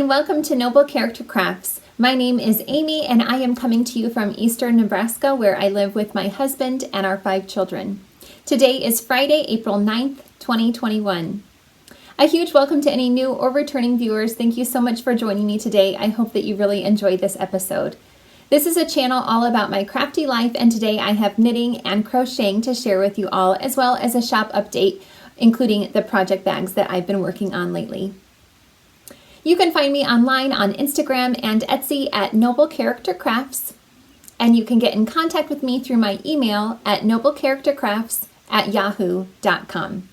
and welcome to Noble Character Crafts. My name is Amy and I am coming to you from eastern Nebraska where I live with my husband and our 5 children. Today is Friday, April 9th, 2021. A huge welcome to any new or returning viewers. Thank you so much for joining me today. I hope that you really enjoyed this episode. This is a channel all about my crafty life, and today I have knitting and crocheting to share with you all, as well as a shop update, including the project bags that I've been working on lately. You can find me online on Instagram and Etsy at Noble Character Crafts, and you can get in contact with me through my email at noblecharactercrafts@yahoo.com.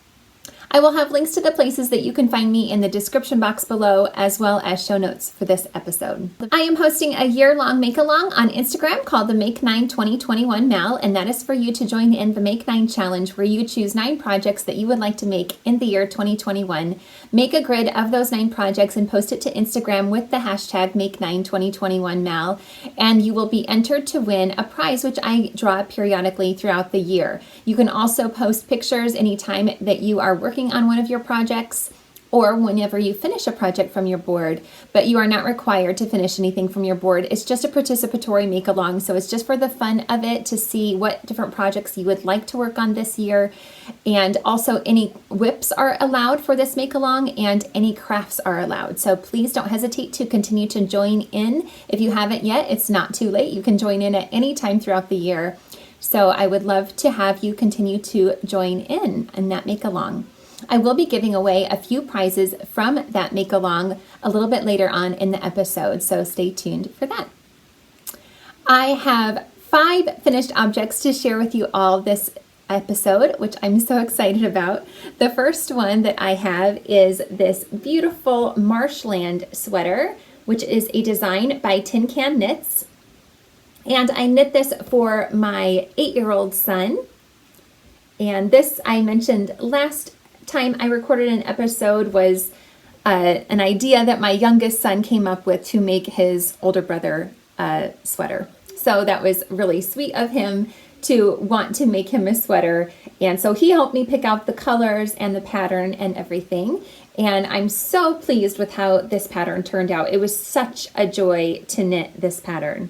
I will have links to the places that you can find me in the description box below, as well as show notes for this episode. I am hosting a year-long make-along on Instagram called the Make 9 2021 Mal, and that is for you to join in the Make 9 challenge, where you choose 9 projects that you would like to make in the year 2021. Make a grid of those 9 projects and post it to Instagram with the hashtag Make 9 2021 Mal, and you will be entered to win a prize which I draw periodically throughout the year. You can also post pictures anytime that you are working on one of your projects or whenever you finish a project from your board, but you are not required to finish anything from your board. It's just a participatory make along, so it's just for the fun of it, to see what different projects you would like to work on this year. And also any whips are allowed for this make along, and any crafts are allowed, so please don't hesitate to continue to join in. If you haven't yet, it's not too late. You can join in at any time throughout the year, so I would love to have you continue to join in that make along. I will be giving away a few prizes from that make-along a little bit later on in the episode, so stay tuned for that. I have 5 finished objects to share with you all this episode, which I'm so excited about. The first one that I have is this beautiful Marshland sweater, which is a design by Tin Can Knits. And I knit this for my 8-year-old son. And this, I mentioned last time I recorded an episode, was an idea that my youngest son came up with to make his older brother a sweater. So that was really sweet of him to want to make him a sweater. And so he helped me pick out the colors and the pattern and everything. And I'm so pleased with how this pattern turned out. It was such a joy to knit this pattern.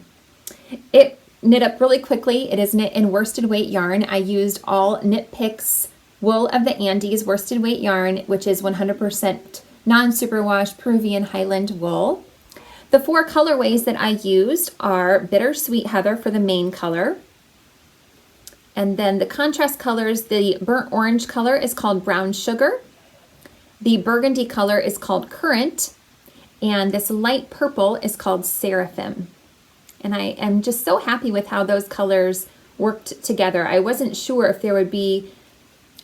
It knit up really quickly. It is knit in worsted weight yarn. I used all Knit Picks Wool of the Andes worsted weight yarn, which is 100% non-superwash Peruvian Highland wool. The 4 colorways that I used are Bittersweet Heather for the main color. And then the contrast colors, the burnt orange color is called Brown Sugar. The burgundy color is called Currant. And this light purple is called Seraphim. And I am just so happy with how those colors worked together. I wasn't sure if there would be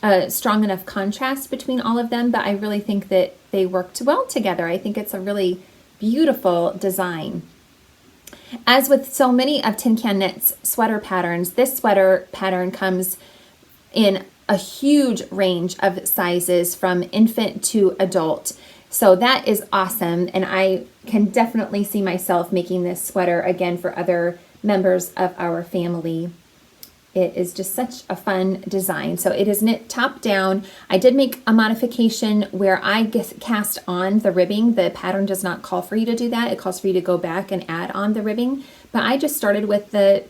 a strong enough contrast between all of them, but I really think that they worked well together. I think it's a really beautiful design. As with so many of Tin Can Knits sweater patterns, this sweater pattern comes in a huge range of sizes from infant to adult. So that is awesome, and I can definitely see myself making this sweater again for other members of our family. It is just such a fun design. So it is knit top down. I did make a modification where I cast on the ribbing. The pattern does not call for you to do that. It calls for you to go back and add on the ribbing. But I just started with the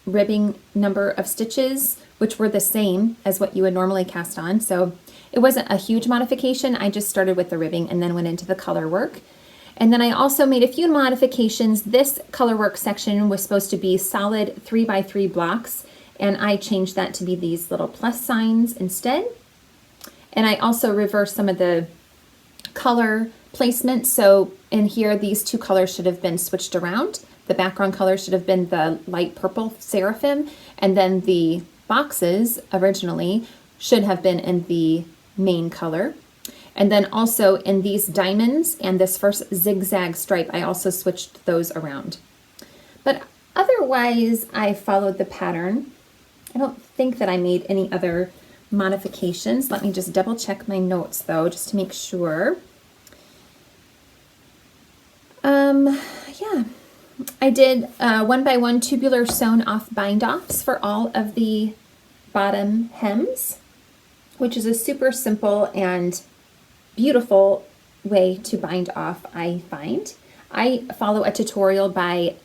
ribbing number of stitches, which were the same as what you would normally cast on. So it wasn't a huge modification. I just started with the ribbing and then went into the color work. And then I also made a few modifications. This color work section was supposed to be solid 3x3 blocks, and I changed that to be these little plus signs instead. And I also reversed some of the color placement. So in here, these 2 colors should have been switched around. The background color should have been the light purple Seraphim, and then the boxes originally should have been in the main color. And then also in these diamonds and this first zigzag stripe, I also switched those around. But otherwise, I followed the pattern. I don't think that I made any other modifications. Let me just double check my notes though, just to make sure. Yeah, I did 1x1 tubular sewn off bind offs for all of the bottom hems, which is a super simple and beautiful way to bind off, I find. I follow a tutorial by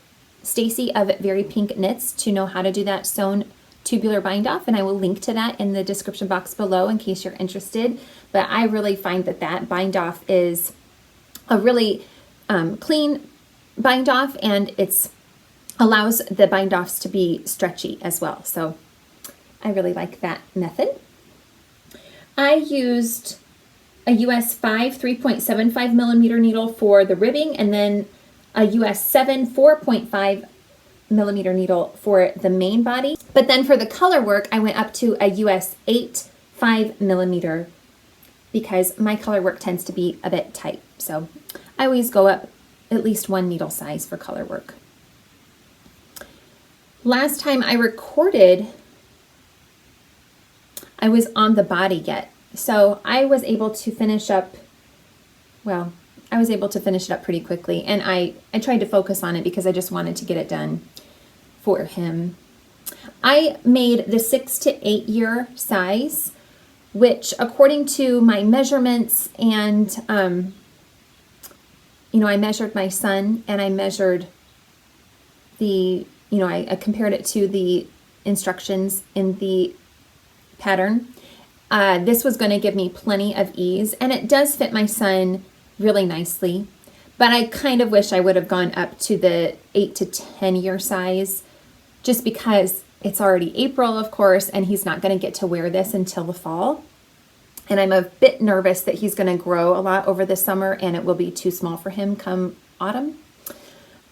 Stacy of Very Pink Knits to know how to do that sewn tubular bind off, and I will link to that in the description box below in case you're interested. But I really find that that bind off is a really clean bind off, and it's allows the bind offs to be stretchy as well. So I really like that method. I used a US 5 3.75 millimeter needle for the ribbing, and then a US 7 4.5 millimeter needle for the main body. But then for the color work, I went up to a US 8 5 millimeter because my color work tends to be a bit tight. So I always go up at least one needle size for color work. Last time I recorded, I was on the body yet. So I was able to finish up, well, I was able to finish it up pretty quickly, and I tried to focus on it because I just wanted to get it done for him. I made the 6 to 8 year size, which according to my measurements and, you know, I measured my son and I measured the, you know, I compared it to the instructions in the pattern. This was going to give me plenty of ease, and it does fit my son really nicely, but I kind of wish I would have gone up to the 8 to 10 year size just because it's already April, of course, and he's not going to get to wear this until the fall. And I'm a bit nervous that he's going to grow a lot over the summer and it will be too small for him come autumn.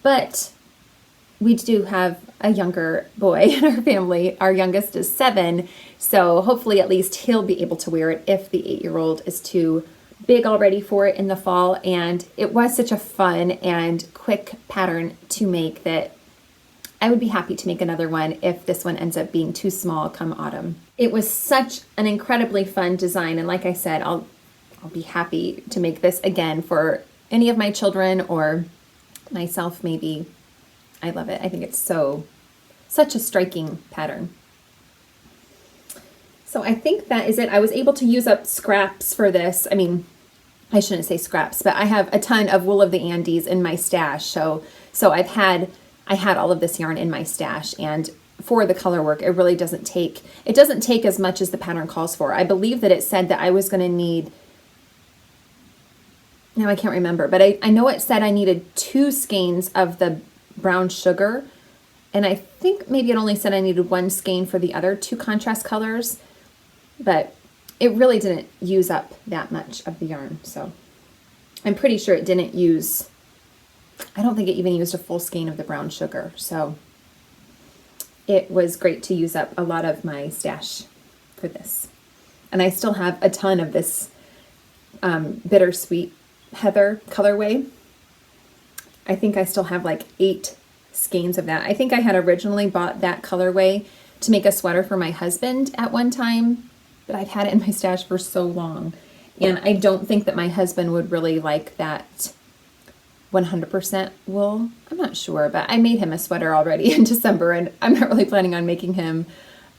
But we do have a younger boy in our family. Our youngest is 7, so hopefully at least he'll be able to wear it if the 8-year-old is too big already for it in the fall. And it was such a fun and quick pattern to make that I would be happy to make another one if this one ends up being too small come autumn. It was such an incredibly fun design, and like I said, I'll be happy to make this again for any of my children or myself maybe. I love it. I think it's such a striking pattern. So I think that is it. I was able to use up scraps for this. I mean, I shouldn't say scraps, but I have a ton of Wool of the Andes in my stash. So I had all of this yarn in my stash, and for the color work, it really doesn't take as much as the pattern calls for. I believe that it said that I was going to need, now I can't remember, but I know it said I needed 2 skeins of the brown sugar, and I think maybe it only said I needed 1 skein for the other 2 contrast colors, but it really didn't use up that much of the yarn. So I'm pretty sure it didn't use, I don't think it even used a full skein of the brown sugar. So it was great to use up a lot of my stash for this. And I still have a ton of this Bittersweet Heather colorway. I think I still have like 8 skeins of that. I think I had originally bought that colorway to make a sweater for my husband at one time, but I've had it in my stash for so long. And I don't think that my husband would really like that 100% wool. I'm not sure, but I made him a sweater already in December, and I'm not really planning on making him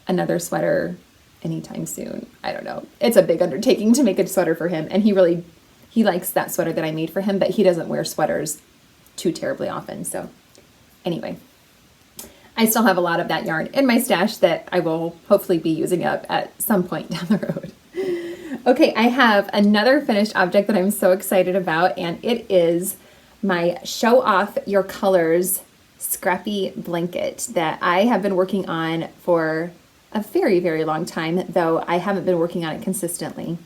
another sweater anytime soon. I don't know. It's a big undertaking to make a sweater for him, and he likes that sweater that I made for him, but he doesn't wear sweaters too terribly often. So anyway, I still have a lot of that yarn in my stash that I will hopefully be using up at some point down the road. Okay, I have another finished object that I'm so excited about, and it is my Show Off Your Colors Scrappy blanket that I have been working on for a very, very long time, though I haven't been working on it consistently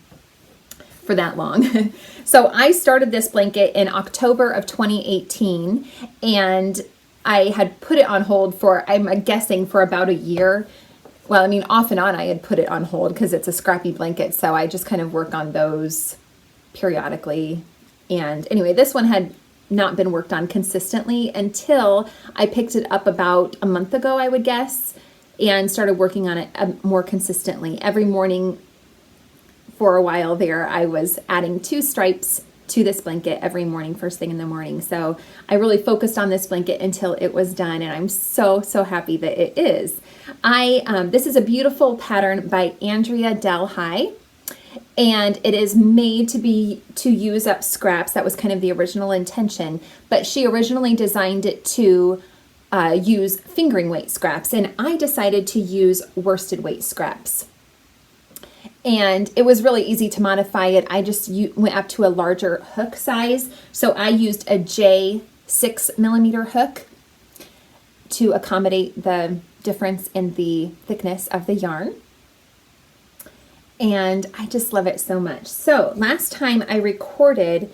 for that long. So I started this blanket in October of 2018, and I had put it on hold for, I'm guessing, for about a year. Well, I mean, off and on I had put it on hold because it's a scrappy blanket, so I just kind of work on those periodically. And anyway, this one had not been worked on consistently until I picked it up about a month ago, I would guess, and started working on it more consistently. Every morning for a while there, I was adding 2 stripes to this blanket every morning, first thing in the morning. So I really focused on this blanket until it was done, and I'm so, so happy that it is. This is a beautiful pattern by Andrea Delhey, and it is made to use up scraps. That was kind of the original intention, but she originally designed it to use fingering weight scraps, and I decided to use worsted weight scraps. And it was really easy to modify it. I just went up to a larger hook size. So I used a J6mm hook to accommodate the difference in the thickness of the yarn. And I just love it so much. So last time I recorded,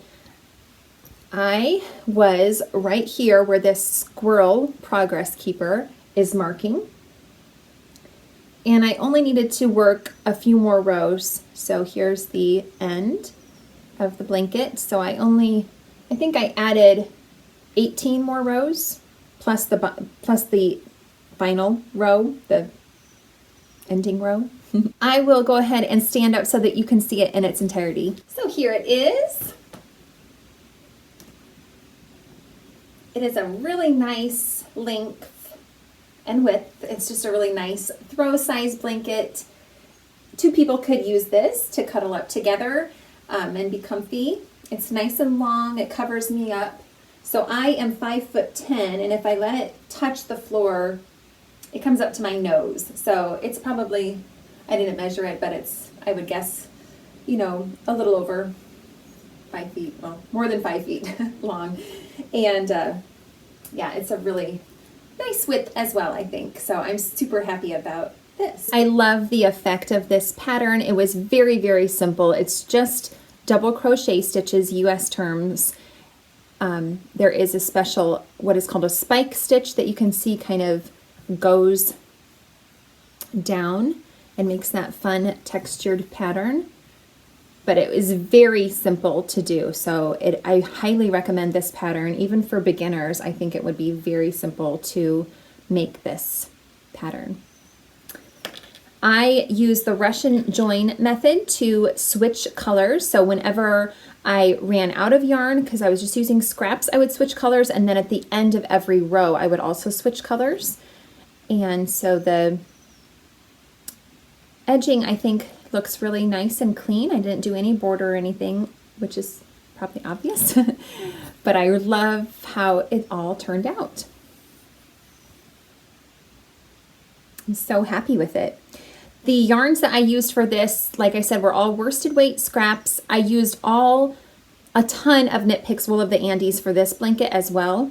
I was right here where this squirrel progress keeper is marking. And I only needed to work a few more rows. So here's the end of the blanket. So I think I added 18 more rows plus the final row, the ending row. I will go ahead and stand up so that you can see it in its entirety. So here it is. It is a really nice length and width. It's just a really nice throw size blanket. Two people could use this to cuddle up together and be comfy. It's nice and long. It covers me up. So I am 5'10", and if I let it touch the floor, it comes up to my nose. So it's probably, I didn't measure it, but it's, I would guess, you know, a little over 5 feet, well, more than 5 feet long. And yeah, it's a really nice width as well, I think. So I'm super happy about this. I love the effect of this pattern. It was very, very simple. It's just double crochet stitches, US terms. There is a special, what is called a spike stitch that you can see kind of goes down and makes that fun textured pattern. But it is very simple to do. So I highly recommend this pattern. Even for beginners, I think it would be very simple to make this pattern. I use the Russian join method to switch colors. So whenever I ran out of yarn, because I was just using scraps, I would switch colors. And then at the end of every row, I would also switch colors. And so the edging, I think, looks really nice and clean. I didn't do any border or anything, which is probably obvious, but I love how it all turned out. I'm so happy with it. The yarns that I used for this, like I said, were all worsted weight scraps. I used a ton of Knit Picks Wool of the Andes for this blanket as well.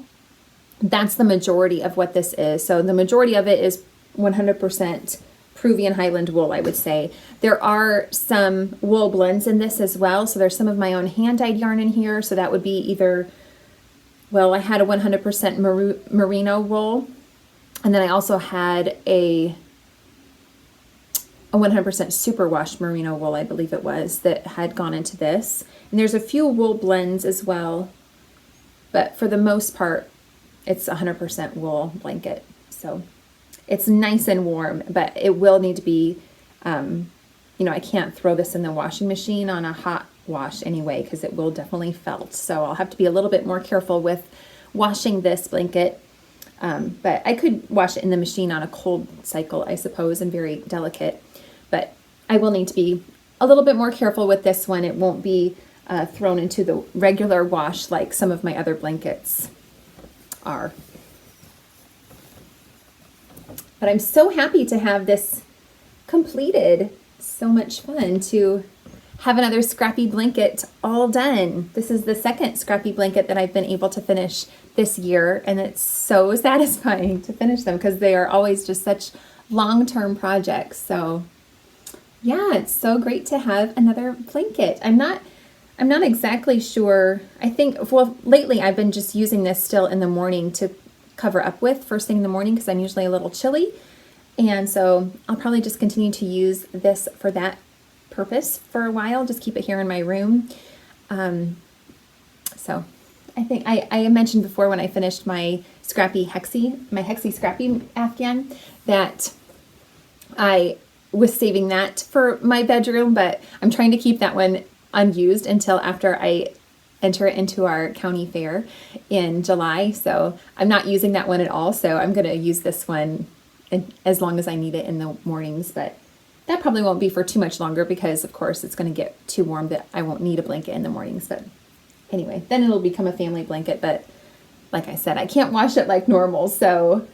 That's the majority of what this is. So the majority of it is 100% Peruvian Highland wool, I would say. There are some wool blends in this as well. So there's some of my own hand-dyed yarn in here. So that would be either, well, I had a 100% merino wool, and then I also had a 100% superwash merino wool, I believe it was, that had gone into this. And there's a few wool blends as well, but for the most part, it's 100% wool blanket. So it's nice and warm, but it will need to be, you know, I can't throw this in the washing machine on a hot wash anyway, because it will definitely felt. So I'll have to be a little bit more careful with washing this blanket. But I could wash it in the machine on a cold cycle, I suppose, and very delicate. But I will need to be a little bit more careful with this one. It won't be thrown into the regular wash like some of my other blankets are. But I'm so happy to have this completed. So much fun to have another scrappy blanket all done. This is the second scrappy blanket that I've been able to finish this year, and it's so satisfying to finish them because they are always just such long-term projects. So yeah, it's so great to have another blanket. I'm not exactly sure. I think, well, lately I've been just using this still in the morning to cover up with first thing in the morning because I'm usually a little chilly. And so I'll probably just continue to use this for that purpose for a while, just keep it here in my room. So I think I mentioned before when I finished my Hexi Scrappy Afghan, that I was saving that for my bedroom, but I'm trying to keep that one unused until after I enter it into our county fair in July. So I'm not using that one at all. So I'm going to use this one as long as I need it in the mornings. But that probably won't be for too much longer because of course it's going to get too warm that I won't need a blanket in the mornings. But anyway, then it'll become a family blanket. But like I said, I can't wash it like normal. So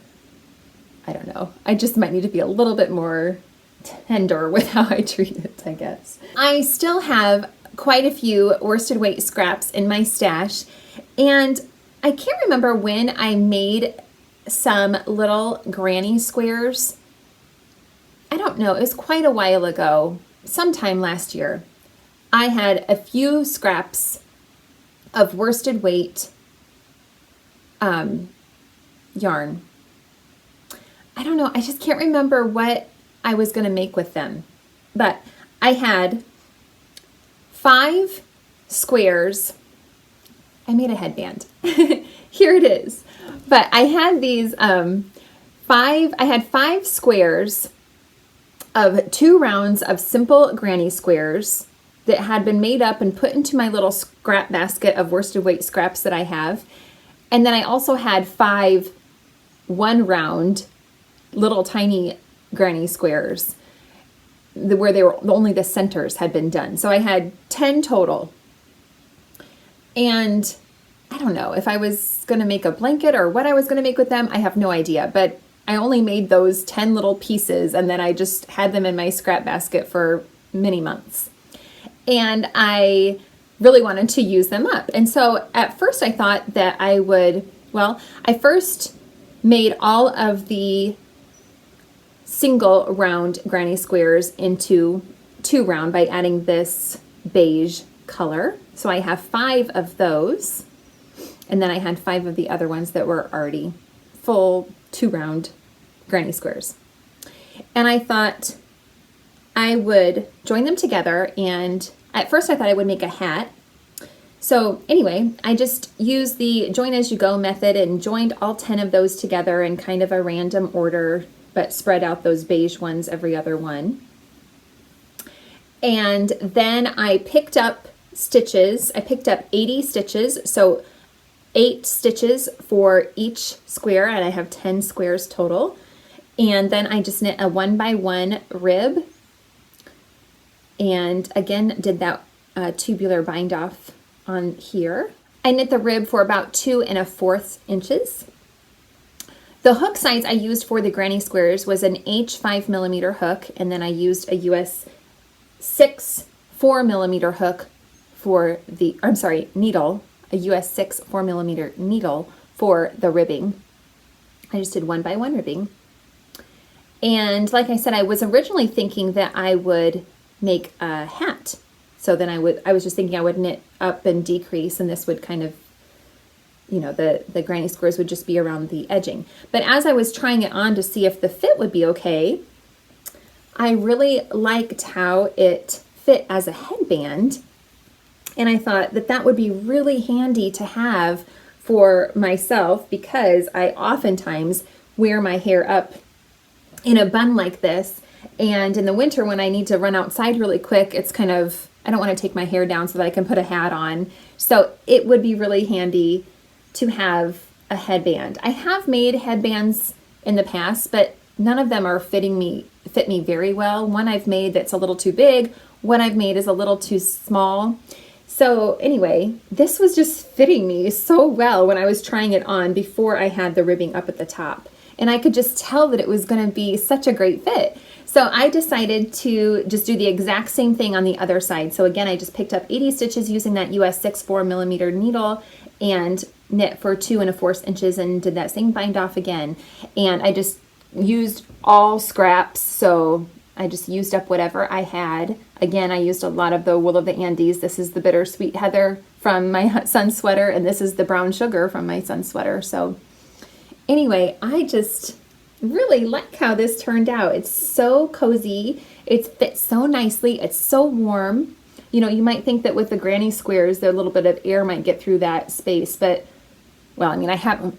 I don't know. I just might need to be a little bit more tender with how I treat it, I guess. I still have quite a few worsted weight scraps in my stash. And I can't remember when I made some little granny squares. I don't know, it was quite a while ago, sometime last year. I had a few scraps of worsted weight yarn. I don't know, I just can't remember what I was going to make with them. But I had 5 squares. I made a headband. Here it is. But I had these I had 5 squares of 2 rounds of simple granny squares that had been made up and put into my little scrap basket of worsted weight scraps that I have. And then I also had 5 1 round little tiny granny squares where they were only the centers had been done. So I had 10 total. And I don't know if I was going to make a blanket or what I was going to make with them. I have no idea, but I only made those 10 little pieces and then I just had them in my scrap basket for many months. And I really wanted to use them up. And so at first I thought that I would, well, I first made all of the single round granny squares into 2 round by adding this beige color. So I have 5 of those. And then I had 5 of the other ones that were already full 2 round granny squares. And I thought I would join them together, and at first I thought I would make a hat. So anyway, I just used the join as you go method and joined all 10 of those together in kind of a random order, but spread out those beige ones every other one. And then I picked up stitches. I picked up 80 stitches, so 8 stitches for each square, and I have 10 squares total. And then I just knit a 1 by 1 rib, and again did that tubular bind off on here. I knit the rib for about 2 1/4 inches. The hook size I used for the granny squares was an H 5mm hook, and then I used a US 6 4mm hook for the, I'm sorry, needle, a US 6 4mm needle for the ribbing. I just did 1 by 1 ribbing. And like I said, I was originally thinking that I would make a hat. So then I was just thinking I would knit up and decrease, and this would kind of, you know, the granny squares would just be around the edging. But as I was trying it on to see if the fit would be okay, I really liked how it fit as a headband. And I thought that that would be really handy to have for myself, because I oftentimes wear my hair up in a bun like this. And in the winter when I need to run outside really quick, it's kind of, I don't want to take my hair down so that I can put a hat on. So it would be really handy to have a headband. I have made headbands in the past, but none of them are fit me very well. One I've made that's a little too big, one I've made is a little too small. So anyway, this was just fitting me so well when I was trying it on before I had the ribbing up at the top. And I could just tell that it was going to be such a great fit. So I decided to just do the exact same thing on the other side. So again, I just picked up 80 stitches using that US 6 4mm needle and knit for 2 1/4 inches and did that same bind off again. And I just used all scraps, so I just used up whatever I had. Again, I used a lot of the wool of the Andes. This is the Bittersweet Heather from my son's sweater, and this is the brown sugar from my son's sweater. So anyway, I just really like how this turned out. It's so cozy. It fits so nicely. It's so warm. You know, you might think that with the granny squares, a little bit of air might get through that space, but, well, I mean, I haven't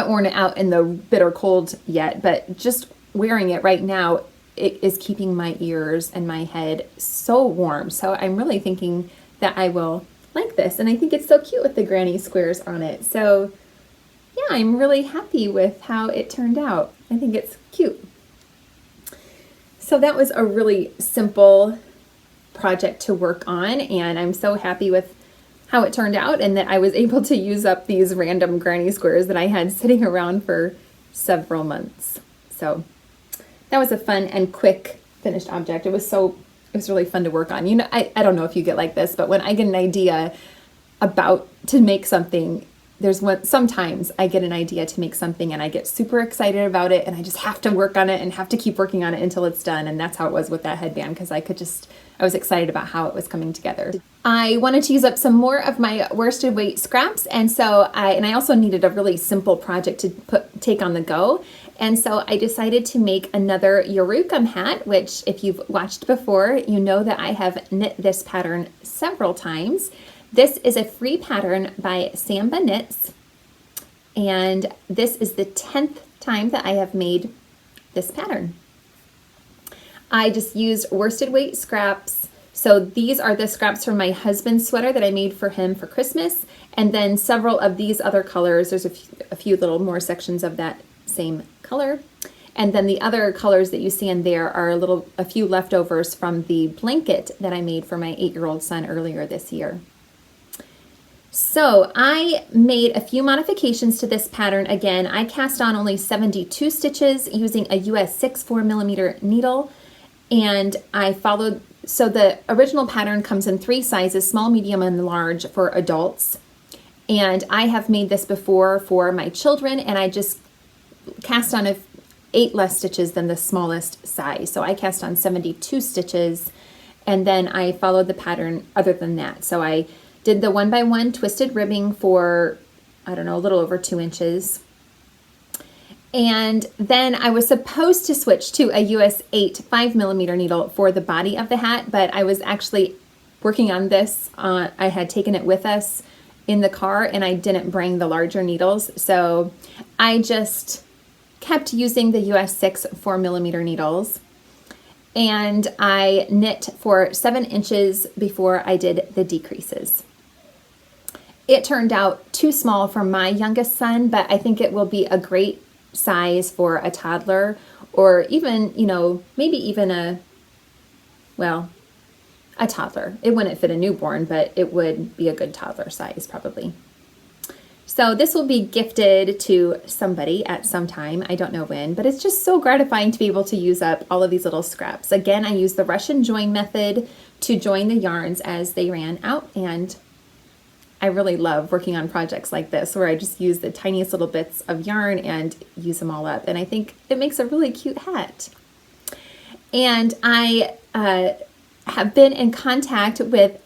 worn it out in the bitter cold yet, but just wearing it right now, it is keeping my ears and my head so warm. So I'm really thinking that I will like this. And I think it's so cute with the granny squares on it. So yeah, I'm really happy with how it turned out. I think it's cute. So that was a really simple project to work on, and I'm so happy with how it turned out and that I was able to use up these random granny squares that I had sitting around for several months. So that was a fun and quick finished object. It was really fun to work on. You know, I don't know if you get like this, but when I get an idea to make something, sometimes I get an idea to make something and I get super excited about it and I just have to work on it and have to keep working on it until it's done. And that's how it was with that headband, because I was excited about how it was coming together. I wanted to use up some more of my worsted weight scraps, and so I also needed a really simple project to take on the go. And so I decided to make another Urucum hat, which if you've watched before, you know that I have knit this pattern several times. This is a free pattern by SambaKnits, and this is the 10th time that I have made this pattern. I just used worsted weight scraps. So these are the scraps from my husband's sweater that I made for him for Christmas, and then several of these other colors. There's a few little more sections of that same color. And then the other colors that you see in there are a few leftovers from the blanket that I made for my 8-year-old son earlier this year. So I made a few modifications to this pattern. Again, I cast on only 72 stitches using a US 6 4mm needle, and so the original pattern comes in 3 sizes, small, medium, and large for adults. And I have made this before for my children, and I just cast on 8 less stitches than the smallest size. So I cast on 72 stitches, and then I followed the pattern other than that. So I did the 1x1 twisted ribbing for, I don't know, a little over 2 inches. And then I was supposed to switch to a US 8 5mm needle for the body of the hat, but I was actually working on this. I had taken it with us in the car and I didn't bring the larger needles. So I just kept using the US 6 4mm needles. And I knit for 7 inches before I did the decreases. It turned out too small for my youngest son, but I think it will be a great size for a toddler, or even, maybe even a toddler. It wouldn't fit a newborn, but it would be a good toddler size probably. So this will be gifted to somebody at some time. I don't know when, but it's just so gratifying to be able to use up all of these little scraps. Again, I used the Russian join method to join the yarns as they ran out, and I really love working on projects like this where I just use the tiniest little bits of yarn and use them all up. And I think it makes a really cute hat. And I have been in contact with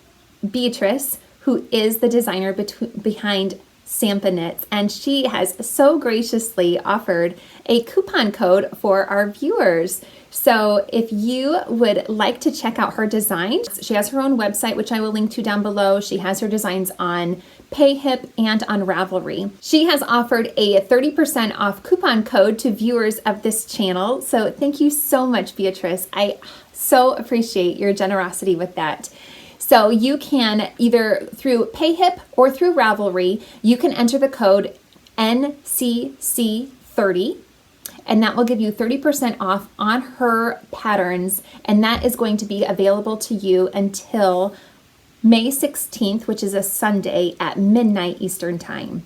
Beatrice, who is the designer behind SambaKnits, and she has so graciously offered a coupon code for our viewers. So if you would like to check out her designs, she has her own website, which I will link to down below. She has her designs on PayHip and on Ravelry. She has offered a 30% off coupon code to viewers of this channel. So thank you so much, Beatrice. I so appreciate your generosity with that. So you can either through PayHip or through Ravelry, you can enter the code NCC30, and that will give you 30% off on her patterns, and that is going to be available to you until May 16th, which is a Sunday at midnight Eastern Time.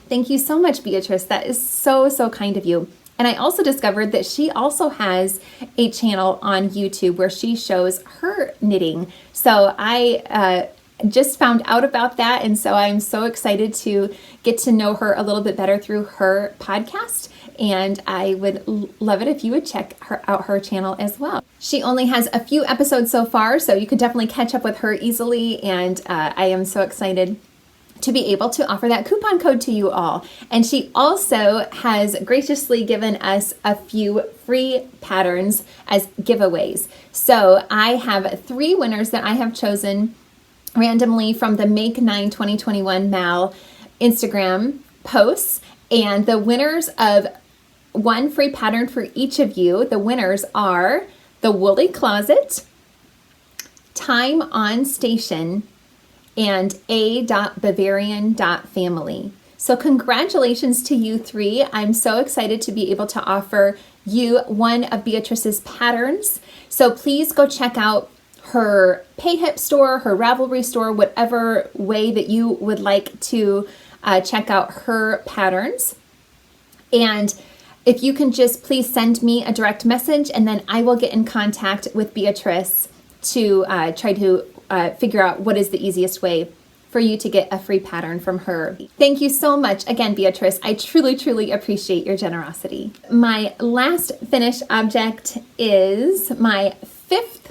Thank you so much, Beatrice. That is so, so kind of you. And I also discovered that she also has a channel on YouTube where she shows her knitting. So I just found out about that, and so I'm so excited to get to know her a little bit better through her podcast, and I would love it if you would check out her channel as well. She only has a few episodes so far, so you could definitely catch up with her easily, and I am so excited to be able to offer that coupon code to you all. And she also has graciously given us a few free patterns as giveaways. So I have 3 winners that I have chosen randomly from the Make 9 2021 Mal Instagram posts, and the winners of 1 free pattern for each of you, the winners are the Woolly Closet, Time on Station, and a.bavarian.family. So congratulations to you three. I'm so excited to be able to offer you one of Beatrice's patterns. So please go check out her PayHip store, her Ravelry store, whatever way that you would like to check out her patterns. And if you can just please send me a direct message, and then I will get in contact with Beatrice to try to figure out what is the easiest way for you to get a free pattern from her. Thank you so much again, Beatrice. I truly, truly appreciate your generosity. My last finished object is my 5th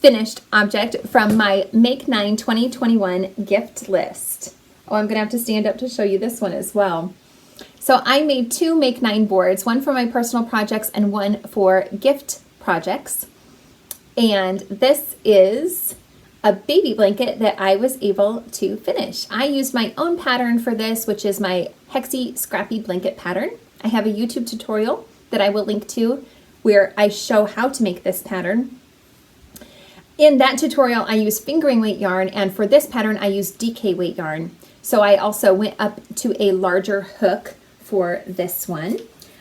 finished object from my Make 9 2021 gift list. Oh, I'm gonna have to stand up to show you this one as well. So I made 2 Make 9 boards, one for my personal projects and one for gift projects. And this is a baby blanket that I was able to finish. I used my own pattern for this, which is my Hexi Scrappy Blanket pattern. I have a YouTube tutorial that I will link to where I show how to make this pattern. In that tutorial, I use fingering weight yarn, and for this pattern, I use DK weight yarn. So I also went up to a larger hook for this one.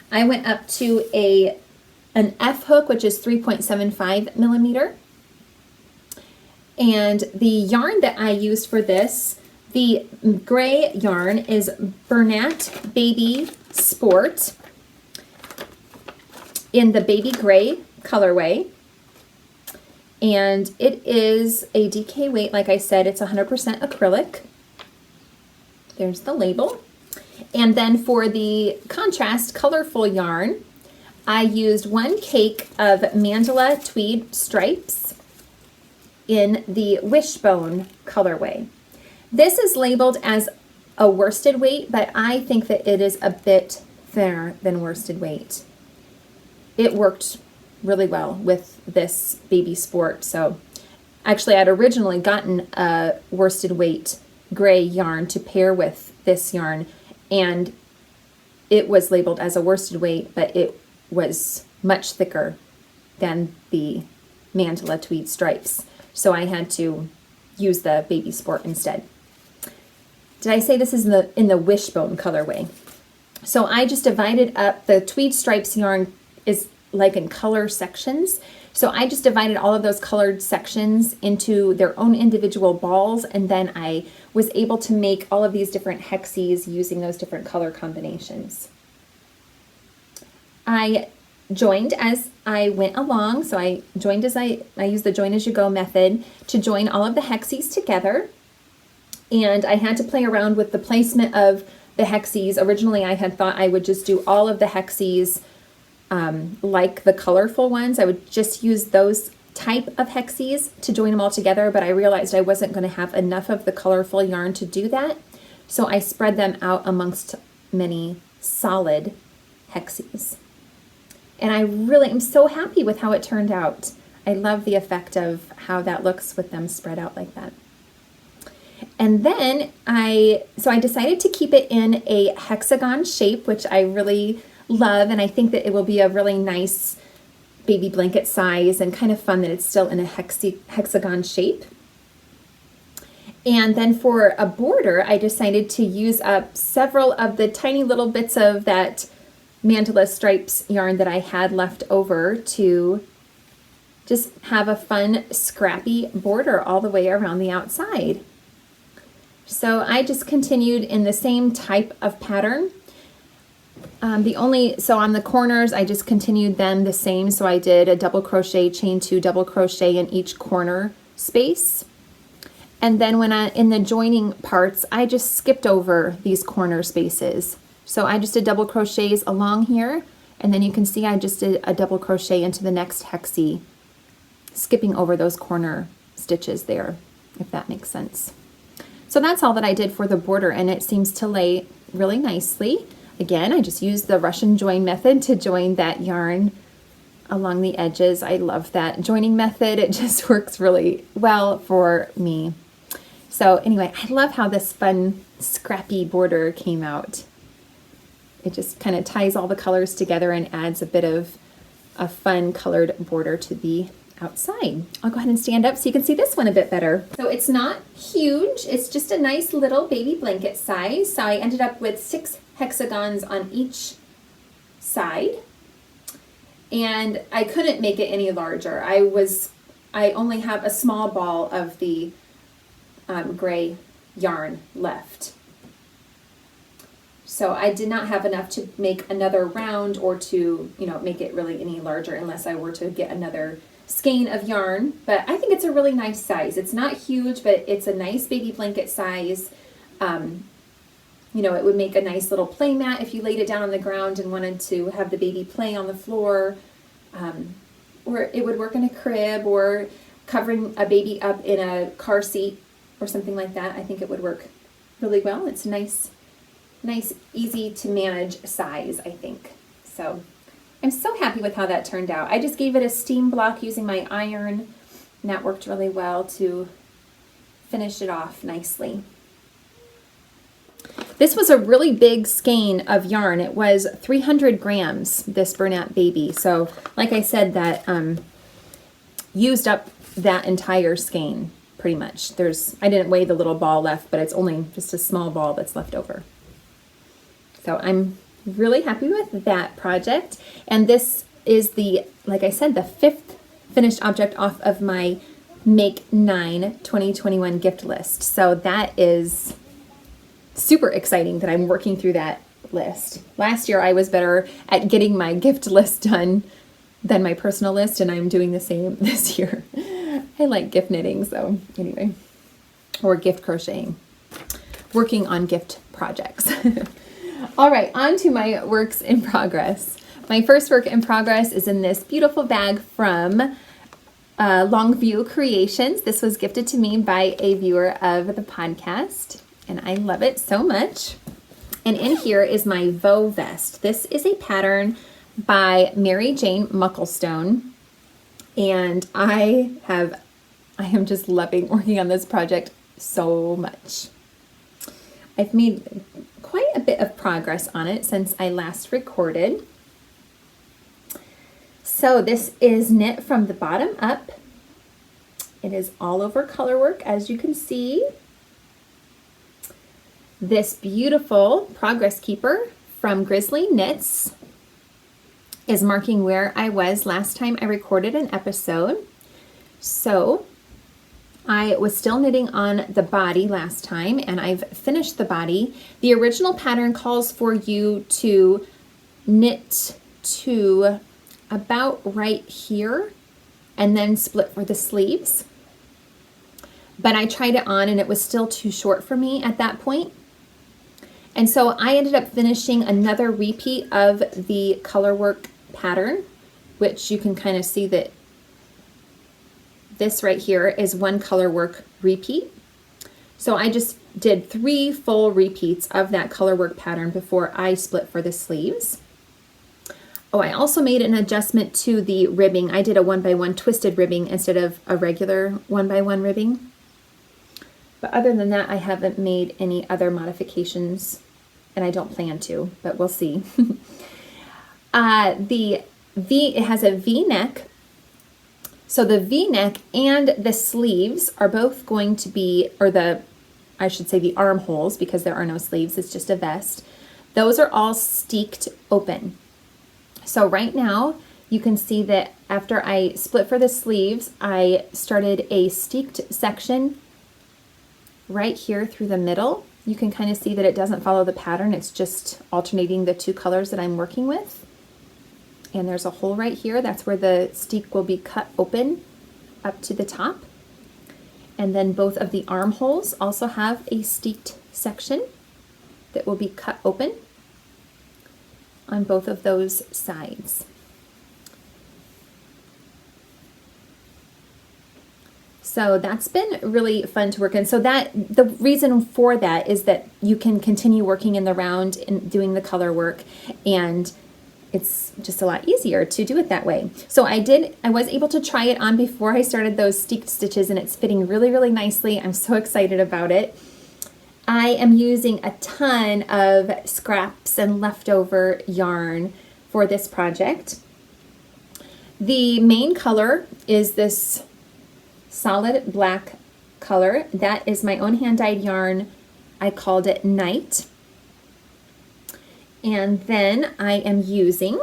I went up to an F hook, which is 3.75 millimeter. And the yarn that I used for this, the gray yarn, is Bernat Baby Sport in the baby gray colorway. And it is a DK weight, like I said, it's 100% acrylic. There's the label. And then for the contrast colorful yarn, I used 1 cake of Mandala Tweed stripes in the Wishbone colorway. This is labeled as a worsted weight, but I think that it is a bit thinner than worsted weight. It worked really well with this baby sport. So actually I'd originally gotten a worsted weight gray yarn to pair with this yarn, and it was labeled as a worsted weight, but it was much thicker than the Mandala Tweed stripes. So I had to use the baby sport instead. Did I say this is in the Wishbone colorway? So I just divided up the Tweed stripes yarn is like in color sections. So I just divided all of those colored sections into their own individual balls, and then I was able to make all of these different hexes using those different color combinations. I joined as I went along, so I joined as I used the join as you go method to join all of the hexes together, and I had to play around with the placement of the hexes. Originally I had thought I would just do all of the hexes like the colorful ones. I would just use those type of hexes to join them all together, but I realized I wasn't going to have enough of the colorful yarn to do that, so I spread them out amongst many solid hexes. And I really am so happy with how it turned out. I love the effect of how that looks with them spread out like that. And then I decided to keep it in a hexagon shape, which I really love, and I think that it will be a really nice baby blanket size and kind of fun that it's still in a hexagon shape. And then for a border, I decided to use up several of the tiny little bits of that Mandala stripes yarn that I had left over to just have a fun scrappy border all the way around the outside. So I just continued in the same type of pattern. So on the corners, I just continued them the same. So I did a double crochet, chain 2, double crochet in each corner space. And then in the joining parts, I just skipped over these corner spaces. So I just did double crochets along here, and then you can see I just did a double crochet into the next hexie, skipping over those corner stitches there, if that makes sense. So that's all that I did for the border, and it seems to lay really nicely. Again, I just used the Russian join method to join that yarn along the edges. I love that joining method. It just works really well for me. So anyway, I love how this fun scrappy border came out. It just kind of ties all the colors together and adds a bit of a fun colored border to the outside. I'll go ahead and stand up so you can see this one a bit better. So it's not huge, it's just a nice little baby blanket size. So I ended up with 6 hexagons on each side, and I couldn't make it any larger. I only have a small ball of the gray yarn left. So I did not have enough to make another round or to, make it really any larger unless I were to get another skein of yarn. But I think it's a really nice size. It's not huge, but it's a nice baby blanket size. It would make a nice little play mat if you laid it down on the ground and wanted to have the baby play on the floor. Or it would work in a crib or covering a baby up in a car seat or something like that. I think it would work really well. It's a nice, easy to manage size, I think. So I'm so happy with how that turned out. I just gave it a steam block using my iron, and that worked really well to finish it off nicely. This was a really big skein of yarn. It was 300 grams, this Bernat baby. So like I said, that used up that entire skein pretty much. I didn't weigh the little ball left, but it's only just a small ball that's left over. So I'm really happy with that project. And this is like I said, the 5th finished object off of my Make 9 2021 gift list. So that is super exciting that I'm working through that list. Last year I was better at getting my gift list done than my personal list, and I'm doing the same this year. I like gift knitting, so anyway, or gift crocheting, working on gift projects. All right, on to my works in progress. My first work in progress is in this beautiful bag from Longview Creations. This was gifted to me by a viewer of the podcast, and I love it so much. And in here is my Vo vest. This is a pattern by Mary Jane Mucklestone, and I am just loving working on this project so much. I've made quite a bit of progress on it since I last recorded. So this is knit from the bottom up. It is all over color work, as you can see. This beautiful progress keeper from Grizzly Knits is marking where I was last time I recorded an episode. So I was still knitting on the body last time, and I've finished the body. The original pattern calls for you to knit to about right here and then split for the sleeves. But I tried it on and it was still too short for me at that point. And so I ended up finishing another repeat of the color work pattern, which you can kind of see that this right here is one color work repeat. So I just did 3 full repeats of that color work pattern before I split for the sleeves. Oh, I also made an adjustment to the ribbing. I did a 1x1 twisted ribbing instead of a regular 1x1 ribbing. But other than that, I haven't made any other modifications, and I don't plan to, but we'll see. It has a V-neck. So the V-neck and the sleeves are both going to be, I should say the armholes, because there are no sleeves, it's just a vest. Those are all steeked open. So right now you can see that after I split for the sleeves, I started a steeked section right here through the middle. You can kind of see that it doesn't follow the pattern. It's just alternating the 2 colors that I'm working with. And there's a hole right here. That's where the steek will be cut open up to the top. And then both of the armholes also have a steeked section that will be cut open on both of those sides. So that's been really fun to work in. So the reason for that is that you can continue working in the round and doing the color work, and it's just a lot easier to do it that way. So I was able to try it on before I started those steeked stitches, and it's fitting really, really nicely. I'm so excited about it. I am using a ton of scraps and leftover yarn for this project. The main color is this solid black color. That is my own hand-dyed yarn. I called it Night. And then I am using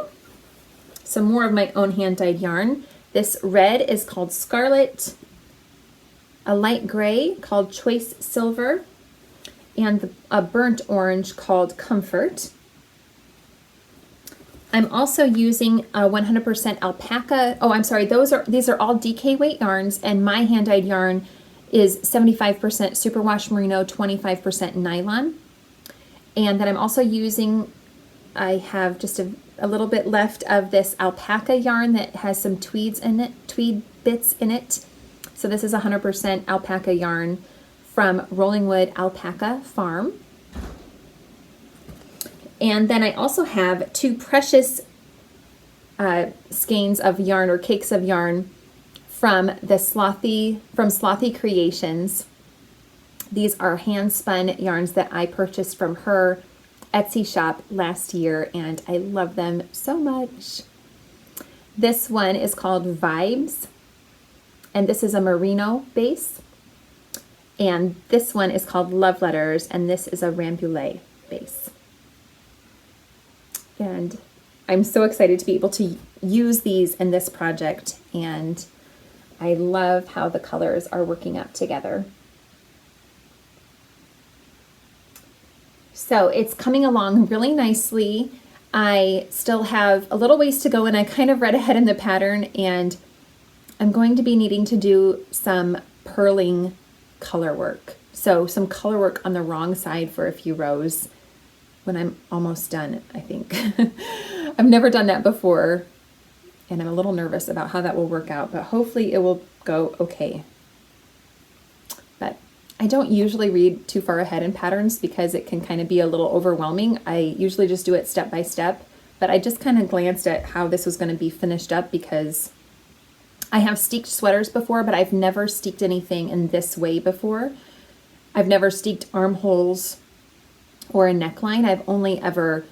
some more of my own hand-dyed yarn. This red is called Scarlet, a light gray called Choice Silver, and a burnt orange called Comfort. I'm also using a 100% alpaca. Oh, I'm sorry, these are all DK weight yarns, and my hand-dyed yarn is 75% superwash merino, 25% nylon. And then I'm also using, I have just a little bit left of this alpaca yarn that has some tweed bits in it. So this is 100% alpaca yarn from Rollingwood Alpaca Farm. And then I also have two precious skeins of yarn, or cakes of yarn, from Slothy Creations. These are hand spun yarns that I purchased from her Etsy shop last year, and I love them so much. This one is called Vibes, and this is a merino base. And this one is called Love Letters, and this is a Rambouillet base. And I'm so excited to be able to use these in this project, and I love how the colors are working up together. So it's coming along really nicely. I still have a little ways to go, and I kind of read ahead in the pattern, and I'm going to be needing to do some purling color work. So some color work on the wrong side for a few rows when I'm almost done, I think. I've never done that before, and I'm a little nervous about how that will work out, but hopefully it will go okay. But I don't usually read too far ahead in patterns because it can kind of be a little overwhelming. I usually just do it step by step, but I just kind of glanced at how this was going to be finished up because I have steeked sweaters before, but I've never steeked anything in this way before. I've never steeked armholes or a neckline. I've only ever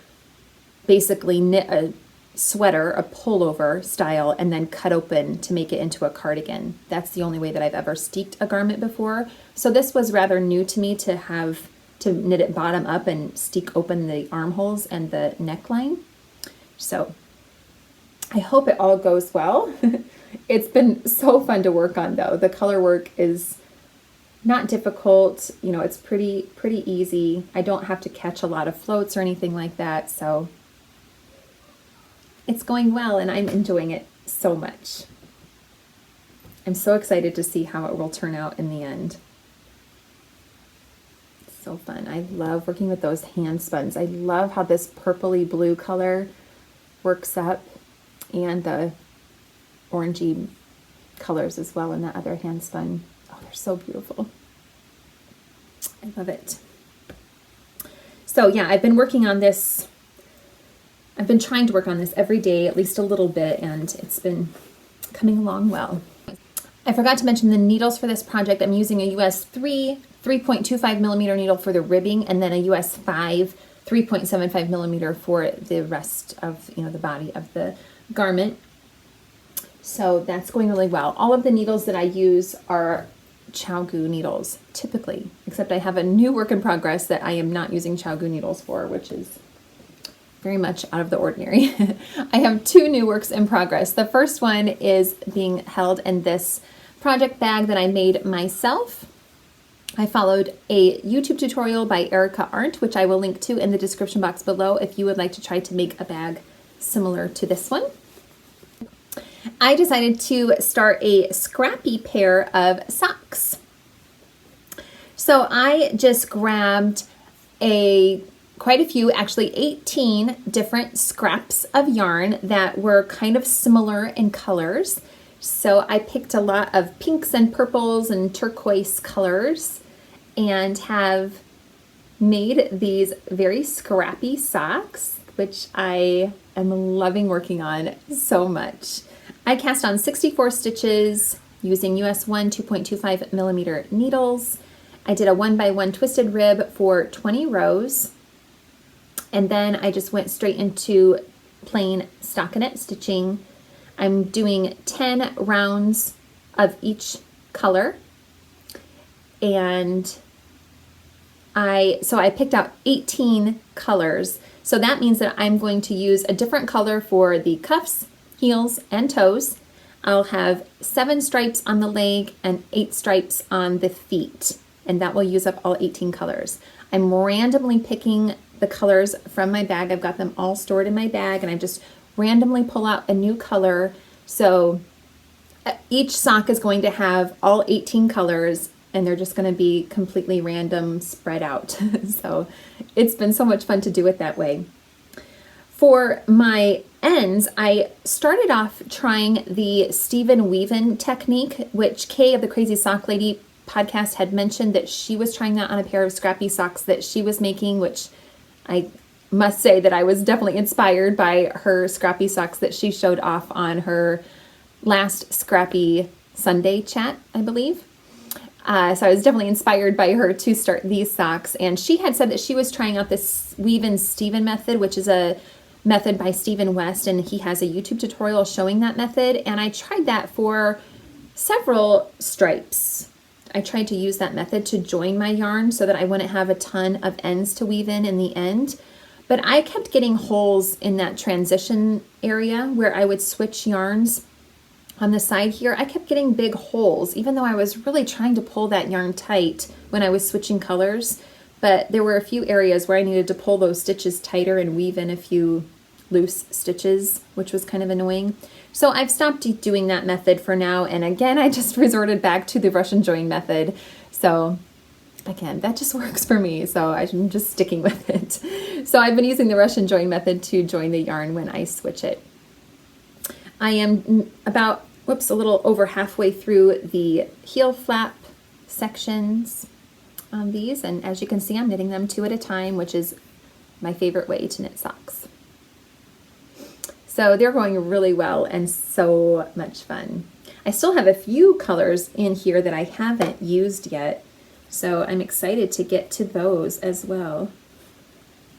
basically knit a sweater, a pullover style, and then cut open to make it into a cardigan. That's the only way that I've ever steeked a garment before. So this was rather new to me to have to knit it bottom up and steek open the armholes and the neckline. So I hope it all goes well. It's been so fun to work on though. The color work is not difficult, you know, it's pretty easy. I don't have to catch a lot of floats or anything like that, so it's going well and I'm enjoying it so much. I'm so excited to see how it will turn out in the end. It's so fun. I love working with those hand spuns. I love how this purpley blue color works up, and the orangey colors as well in that other hand spun. Oh, they're so beautiful. I love it. So yeah, I've been working on this. I've been trying to work on this every day, at least a little bit, and it's been coming along well. I forgot to mention the needles for this project. I'm using a US 3.25 millimeter needle for the ribbing, and then a US 5 3.75 millimeter for the rest of, you know, the body of the garment. So that's going really well. All of the needles that I use are ChowGoo needles, typically, except I have a new work in progress that I am not using ChowGoo needles for, which is very much out of the ordinary. I have two new works in progress. The first one is being held in this project bag that I made myself. I followed a YouTube tutorial by Erica Arndt, which I will link to in the description box below if you would like to try to make a bag similar to this one. I decided to start a scrappy pair of socks. So I just grabbed quite a few, actually 18 different scraps of yarn that were kind of similar in colors. So I picked a lot of pinks and purples and turquoise colors and have made these very scrappy socks, which I am loving working on so much. I cast on 64 stitches using US 1 2.25 millimeter needles. I did a 1x1 twisted rib for 20 rows, and then I just went straight into plain stockinette stitching. I'm doing 10 rounds of each color, and I picked out 18 colors. So that means that I'm going to use a different color for the cuffs, heels, and toes. I'll have 7 stripes on the leg and 8 stripes on the feet, and that will use up all 18 colors. I'm randomly picking the colors from my bag. I've got them all stored in my bag, and I just randomly pull out a new color. So each sock is going to have all 18 colors, and they're just going to be completely random spread out. So it's been so much fun to do it that way. For my ends, I started off trying the Stephen Weavin technique, which Kay of the Crazy Sock Lady podcast had mentioned that she was trying that on a pair of Scrappy Socks that she was making, which I must say that I was definitely inspired by her Scrappy Socks that she showed off on her last Scrappy Sunday chat, I believe. So I was definitely inspired by her to start these socks. And she had said that she was trying out this Weavin' Stephen method, which is a method by Stephen West, and he has a YouTube tutorial showing that method. And I tried that for several stripes. I tried to use that method to join my yarn so that I wouldn't have a ton of ends to weave in the end. But I kept getting holes in that transition area where I would switch yarns. On the side here, I kept getting big holes, even though I was really trying to pull that yarn tight when I was switching colors. But there were a few areas where I needed to pull those stitches tighter and weave in a few loose stitches, which was kind of annoying. So I've stopped doing that method for now. And again, I just resorted back to the Russian join method. So again, that just works for me. So I'm just sticking with it. So I've been using the Russian join method to join the yarn when I switch it. I am about, a little over halfway through the heel flap sections on these. And as you can see, I'm knitting them 2 at a time, which is my favorite way to knit socks. So they're going really well and so much fun. I still have a few colors in here that I haven't used yet. So I'm excited to get to those as well.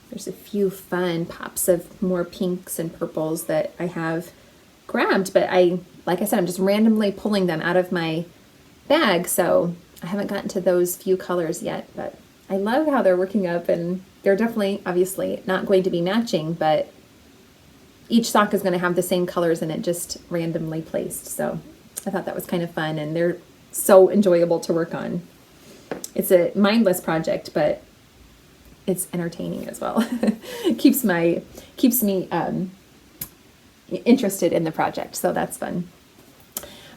There's a few fun pops of more pinks and purples that I have grabbed, but like I said, I'm just randomly pulling them out of my bag, so I haven't gotten to those few colors yet, but I love how they're working up, and they're definitely, obviously, not going to be matching, but each sock is going to have the same colors in it, just randomly placed, so I thought that was kind of fun, and they're so enjoyable to work on. It's a mindless project, but it's entertaining as well. keeps me interested in the project, so that's fun.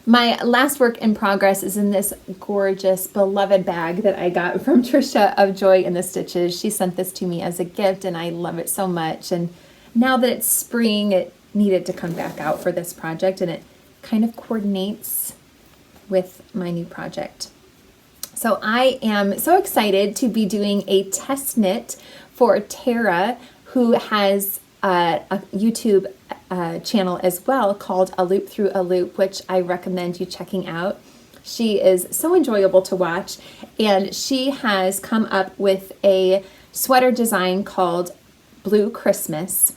My last work in progress is in this gorgeous beloved bag that I got from Trisha of Joy in the Stitches. She sent this to me as a gift, and I love it so much, and now that it's spring, it needed to come back out for this project, and it kind of coordinates with my new project. So I am so excited to be doing a test knit for Tara, who has a YouTube channel as well called A Loop Through a Loop, which I recommend you checking out. She is so enjoyable to watch, and she has come up with a sweater design called Blue Christmas,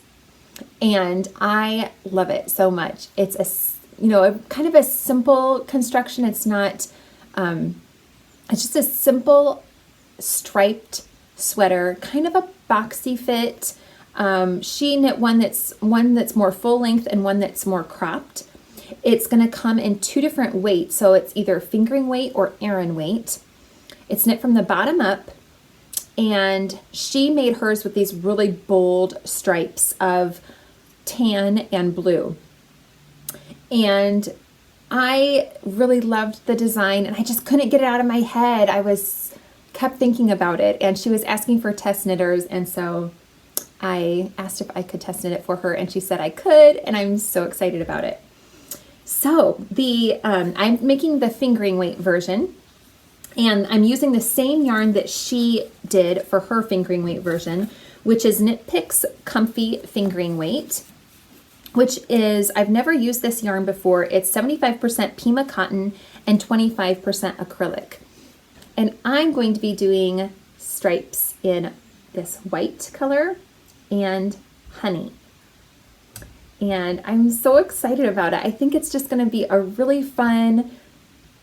and I love it so much. It's a kind of a simple construction. It's not it's just a simple striped sweater, kind of a boxy fit. She knit one that's more full length and one that's more cropped. It's going to come in 2 different weights, so it's either fingering weight or Aran weight. It's knit from the bottom up, and she made hers with these really bold stripes of tan and blue. And I really loved the design, and I just couldn't get it out of my head. I kept thinking about it, and she was asking for test knitters, and so I asked if I could test knit it for her, and she said I could, and I'm so excited about it. So I'm making the fingering weight version, and I'm using the same yarn that she did for her fingering weight version, which is Knit Picks Comfy Fingering Weight, which is, I've never used this yarn before. It's 75% Pima cotton and 25% acrylic. And I'm going to be doing stripes in this white color and honey. and I'm so excited about it. I think it's just going to be a really fun,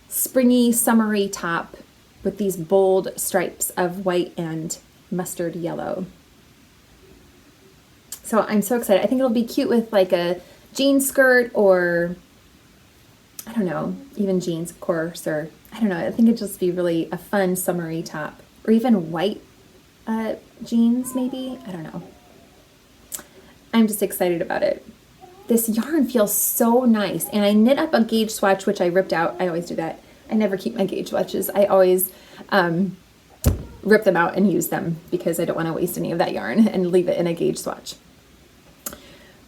springy, summery top with these bold stripes of white and mustard yellow. So I'm so excited. I think it'll be cute with like a jean skirt, or I don't know, even jeans, of course, or I don't know. I think it'd just be really a fun summery top, or even white jeans maybe. I don't know. I'm just excited about it. This yarn feels so nice, and I knit up a gauge swatch, which I ripped out. I always do that. I never keep my gauge swatches. I always rip them out and use them because I don't want to waste any of that yarn and leave it in a gauge swatch.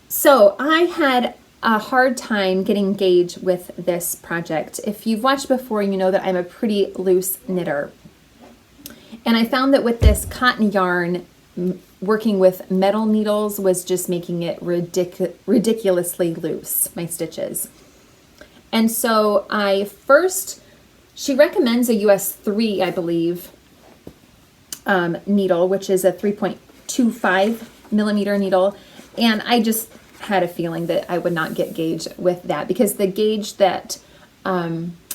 So I had a hard time getting gauge with this project. If you've watched before, you know that I'm a pretty loose knitter. And I found that with this cotton yarn, working with metal needles was just making it ridiculously loose, my stitches. And so she recommends a US 3, I believe, needle, which is a 3.25 millimeter needle. And I just had a feeling that I would not get gauge with that, because the gauge that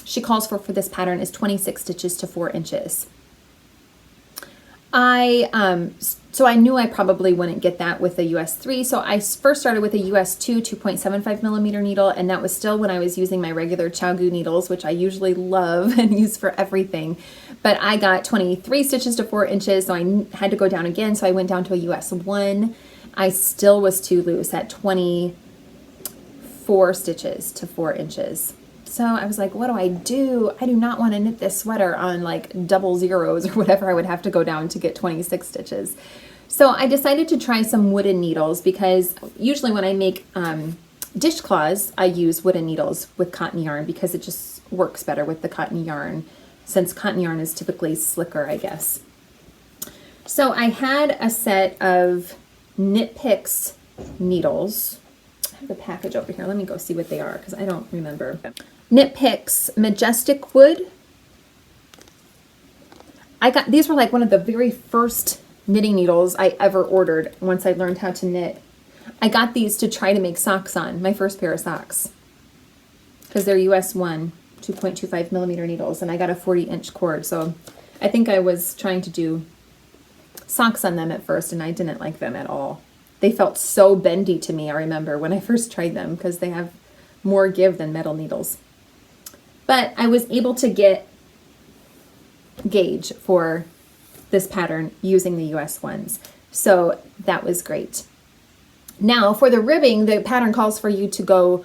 she calls for this pattern is 26 stitches to 4 inches. So I knew I probably wouldn't get that with a US 3. So I first started with a US 2 2.75 millimeter needle, and that was still when I was using my regular ChiaoGoo needles, which I usually love and use for everything. But I got 23 stitches to 4 inches, so I had to go down again. So I went down to a US 1. I still was too loose at 24 stitches to 4 inches. So I was like, what do? I do not want to knit this sweater on like double zeros or whatever I would have to go down to get 26 stitches. So I decided to try some wooden needles, because usually when I make dishcloths, I use wooden needles with cotton yarn because it just works better with the cotton yarn, since cotton yarn is typically slicker, I guess. So I had a set of Knit Picks needles. I have the package over here. Let me go see what they are because I don't remember. Knit Picks Majestic Wood. These were like one of the very first knitting needles I ever ordered once I learned how to knit. I got these to try to make socks on, my first pair of socks, because they're US 1 2.25 millimeter needles, and I got a 40-inch cord. So I think I was trying to do socks on them at first, and I didn't like them at all. They felt so bendy to me, I remember, when I first tried them, because they have more give than metal needles. But I was able to get gauge for this pattern using the US 1s. So that was great. Now for the ribbing, the pattern calls for you to go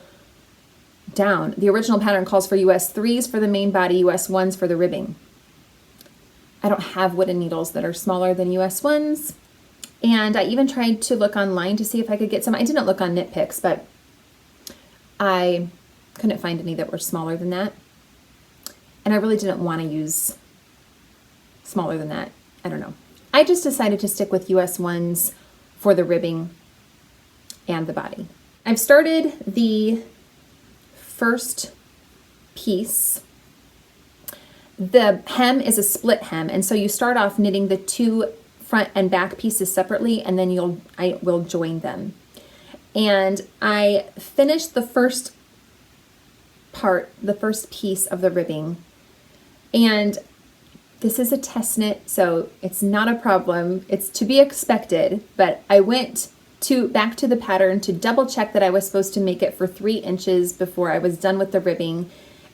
down. The original pattern calls for US 3s for the main body, US 1s for the ribbing. I don't have wooden needles that are smaller than US 1s. And I even tried to look online to see if I could get some. I didn't look on Knit Picks, but I couldn't find any that were smaller than that. And I really didn't want to use smaller than that. I don't know. I just decided to stick with US 1s for the ribbing and the body. I've started the first piece. The hem is a split hem, and so you start off knitting the two front and back pieces separately, and then I will join them. And I finished the first part, the first piece of the ribbing, and this is a test knit, so it's not a problem. It's to be expected, but I went back to the pattern to double check that I was supposed to make it for 3 inches before I was done with the ribbing.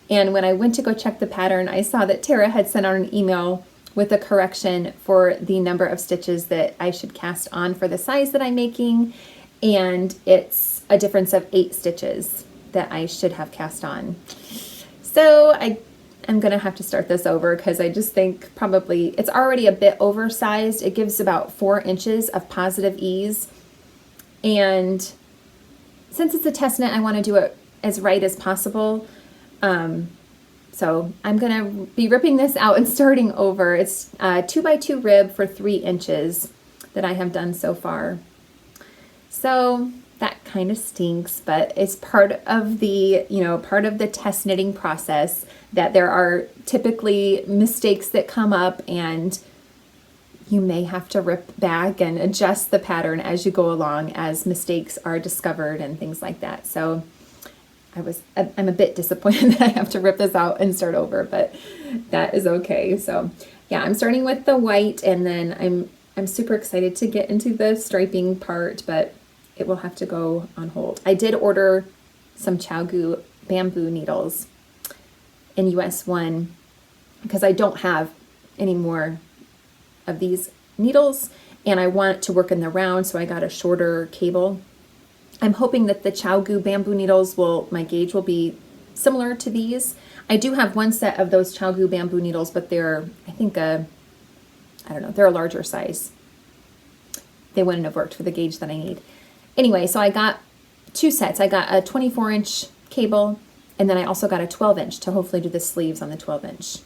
And when I went to go check the pattern, I saw that Tara had sent out an email with a correction for the number of stitches that I should cast on for the size that I'm making. And it's a difference of 8 stitches that I should have cast on. So I'm gonna have to start this over because I just think probably it's already a bit oversized. It gives about 4 inches of positive ease. And since it's a test knit, I want to do it as right as possible. So I'm gonna be ripping this out and starting over. It's a 2x2 rib for 3 inches that I have done so far. So that kind of stinks, but it's part of the, part of the test knitting process, that there are typically mistakes that come up, and you may have to rip back and adjust the pattern as you go along as mistakes are discovered and things like that. So I'm a bit disappointed that I have to rip this out and start over, but that is okay. So yeah, I'm starting with the white, and then I'm super excited to get into the striping part, but it will have to go on hold. I did order some ChiaoGoo bamboo needles in US 1 because I don't have any more of these needles, and I want it to work in the round, so I got a shorter cable. I'm hoping that the ChiaoGoo bamboo needles my gauge will be similar to these. I do have one set of those ChiaoGoo bamboo needles, but they're, I think, I don't know, they're a larger size. They wouldn't have worked for the gauge that I need. Anyway, so I got 2 sets. I got a 24-inch cable, and then I also got a 12-inch to hopefully do the sleeves on the 12-inch.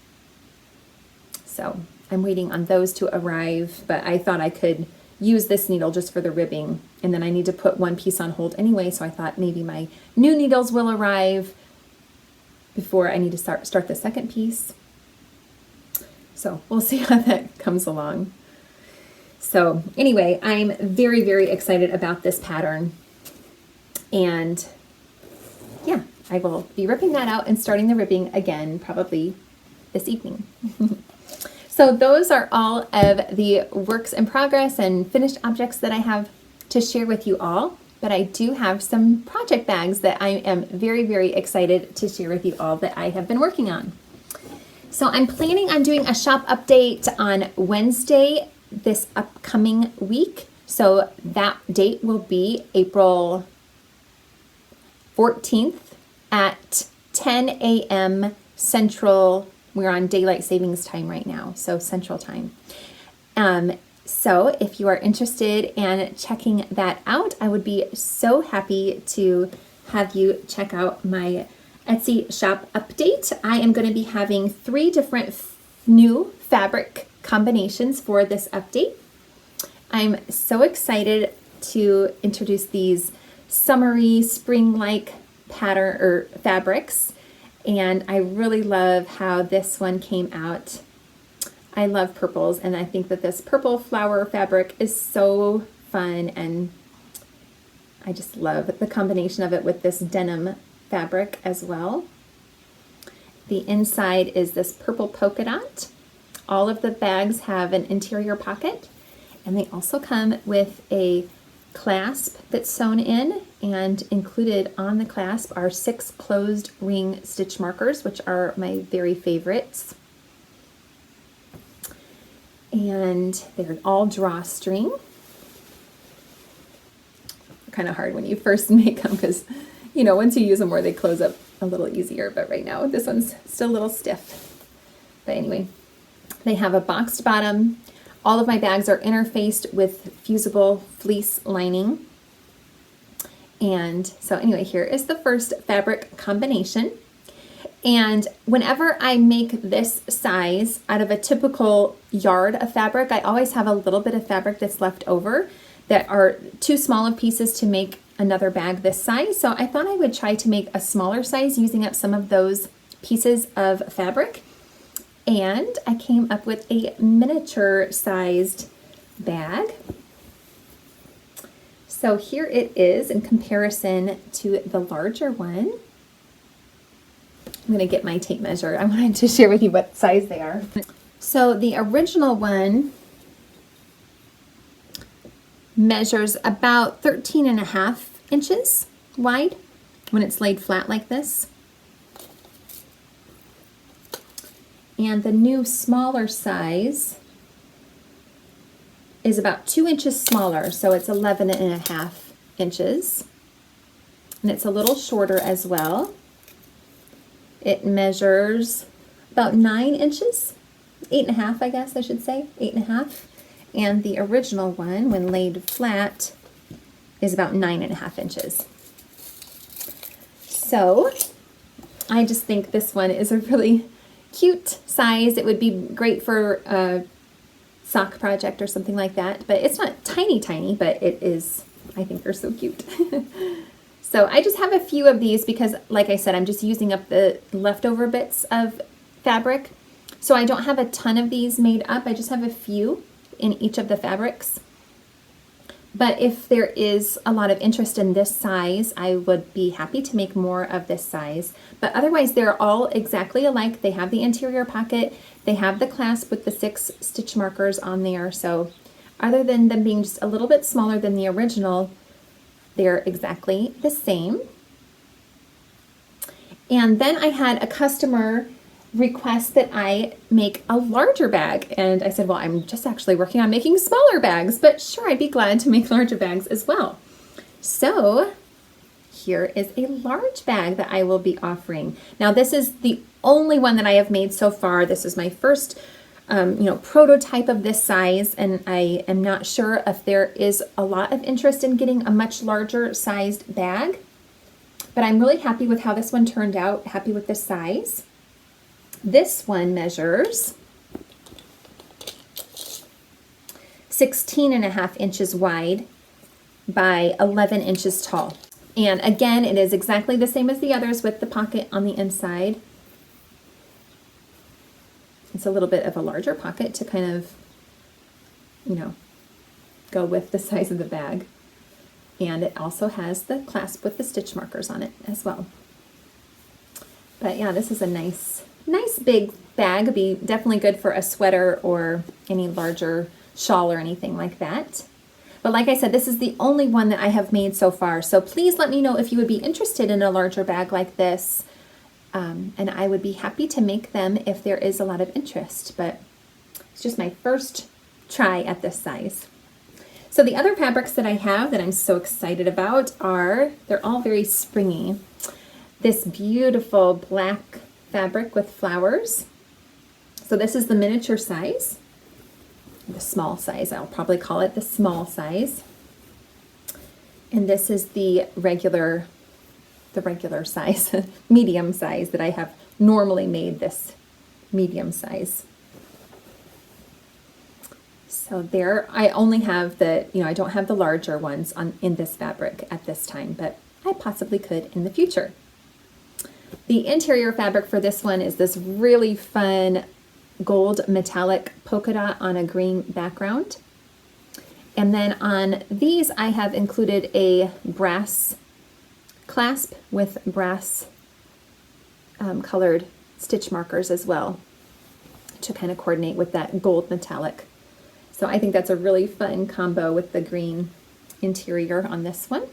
So I'm waiting on those to arrive, but I thought I could use this needle just for the ribbing, and then I need to put one piece on hold anyway, so I thought maybe my new needles will arrive before I need to start the second piece. So we'll see how that comes along. So anyway, I'm very, very excited about this pattern, and yeah, I will be ripping that out and starting the ribbing again probably this evening. So those are all of the works in progress and finished objects that I have to share with you all, but I do have some project bags that I am very, very excited to share with you all that I have been working on. So I'm planning on doing a shop update on Wednesday this upcoming week. So that date will be April 14th at 10 a.m. Central. We're on daylight savings time right now, so Central Time. So if you are interested in checking that out, I would be so happy to have you check out my Etsy shop update. I am going to be having 3 different new fabric combinations for this update. I'm so excited to introduce these summery, spring-like pattern or fabrics. And I really love how this one came out. I love purples, and I think that this purple flower fabric is so fun, and I just love the combination of it with this denim fabric as well. The inside is this purple polka dot. All of the bags have an interior pocket, and they also come with a clasp that's sewn in, and included on the clasp are 6 closed ring stitch markers, which are my very favorites. And they're all drawstring. They're kind of hard when you first make them because, you know, once you use them more, they close up a little easier. But right now, this one's still a little stiff. But anyway, they have a boxed bottom. All of my bags are interfaced with fusible fleece lining. And so anyway, here is the first fabric combination. And whenever I make this size out of a typical yard of fabric, I always have a little bit of fabric that's left over that are too small of pieces to make another bag this size. So I thought I would try to make a smaller size using up some of those pieces of fabric. And I came up with a miniature sized bag. So here it is in comparison to the larger one. I'm going to get my tape measure. I wanted to share with you what size they are. So the original one measures about 13.5 inches wide when it's laid flat like this. And the new smaller size is about 2 inches smaller, so it's 11.5 inches. And it's a little shorter as well. It measures about 9 inches, 8.5, I guess I should say, 8.5. And the original one, when laid flat, is about 9.5 inches. So I just think this one is a really cute size. It would be great for a sock project or something like that, but it's not tiny, tiny, but it is, I think they're so cute. So I just have a few of these because, like I said, I'm just using up the leftover bits of fabric. So I don't have a ton of these made up. I just have a few. in each of the fabrics. But if there is a lot of interest in this size, I would be happy to make more of this size. But otherwise, they're all exactly alike. They have the interior pocket. They have the clasp with the 6 stitch markers on there. So other than them being just a little bit smaller than the original, they're exactly the same. And then I had a customer request that I make a larger bag, and I said, well, I'm just actually working on making smaller bags, but sure, I'd be glad to make larger bags as well. So here is a large bag that I will be offering. Now this is the only one that I have made so far. This is my first prototype of this size, and I am not sure if there is a lot of interest in getting a much larger sized bag, but I'm really happy with how this one turned out, happy with the size. This one measures 16.5 inches wide by 11 inches tall. And again, it is exactly the same as the others with the pocket on the inside. It's a little bit of a larger pocket to kind of, go with the size of the bag. And it also has the clasp with the stitch markers on it as well. But yeah, this is a nice big bag. It'd be definitely good for a sweater or any larger shawl or anything like that. But like I said, this is the only one that I have made so far. So please let me know if you would be interested in a larger bag like this. And I would be happy to make them if there is a lot of interest. But it's just my first try at this size. So the other fabrics that I have that I'm so excited about they're all very springy. This beautiful black fabric with flowers. So this is the miniature size, the small size. I'll probably call it the small size. And this is the regular size, medium size that I have normally made this medium size. So there, I only have I don't have the larger ones in this fabric at this time, but I possibly could in the future. The interior fabric for this one is this really fun gold metallic polka dot on a green background. And then on these, I have included a brass clasp with brass colored stitch markers as well to kind of coordinate with that gold metallic. So I think that's a really fun combo with the green interior on this one.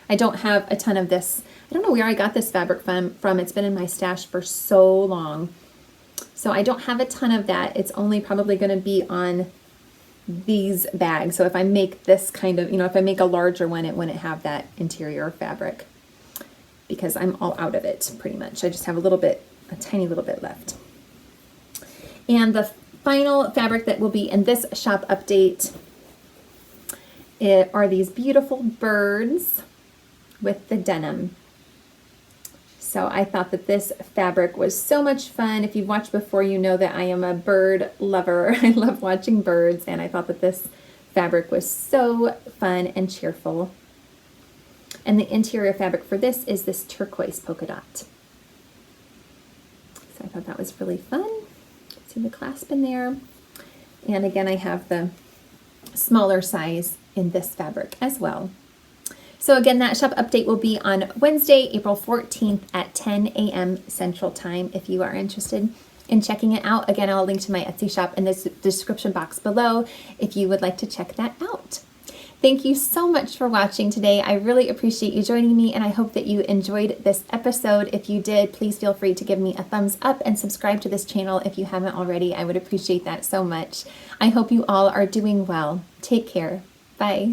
I don't have a ton of this. I don't know where I got this fabric from. It's been in my stash for so long. So I don't have a ton of that. It's only probably going to be on these bags. So if I make this kind of, if I make a larger one, it wouldn't have that interior fabric because I'm all out of it pretty much. I just have a tiny little bit left. And the final fabric that will be in this shop update are these beautiful birds with the denim. So I thought that this fabric was so much fun. If you've watched before, you know that I am a bird lover. I love watching birds, and I thought that this fabric was so fun and cheerful. And the interior fabric for this is this turquoise polka dot. So I thought that was really fun. See the clasp in there. And again, I have the smaller size in this fabric as well. So again, that shop update will be on Wednesday, April 14th at 10 a.m. Central Time if you are interested in checking it out. Again, I'll link to my Etsy shop in the description box below if you would like to check that out. Thank you so much for watching today. I really appreciate you joining me, and I hope that you enjoyed this episode. If you did, please feel free to give me a thumbs up and subscribe to this channel if you haven't already. I would appreciate that so much. I hope you all are doing well. Take care. Bye.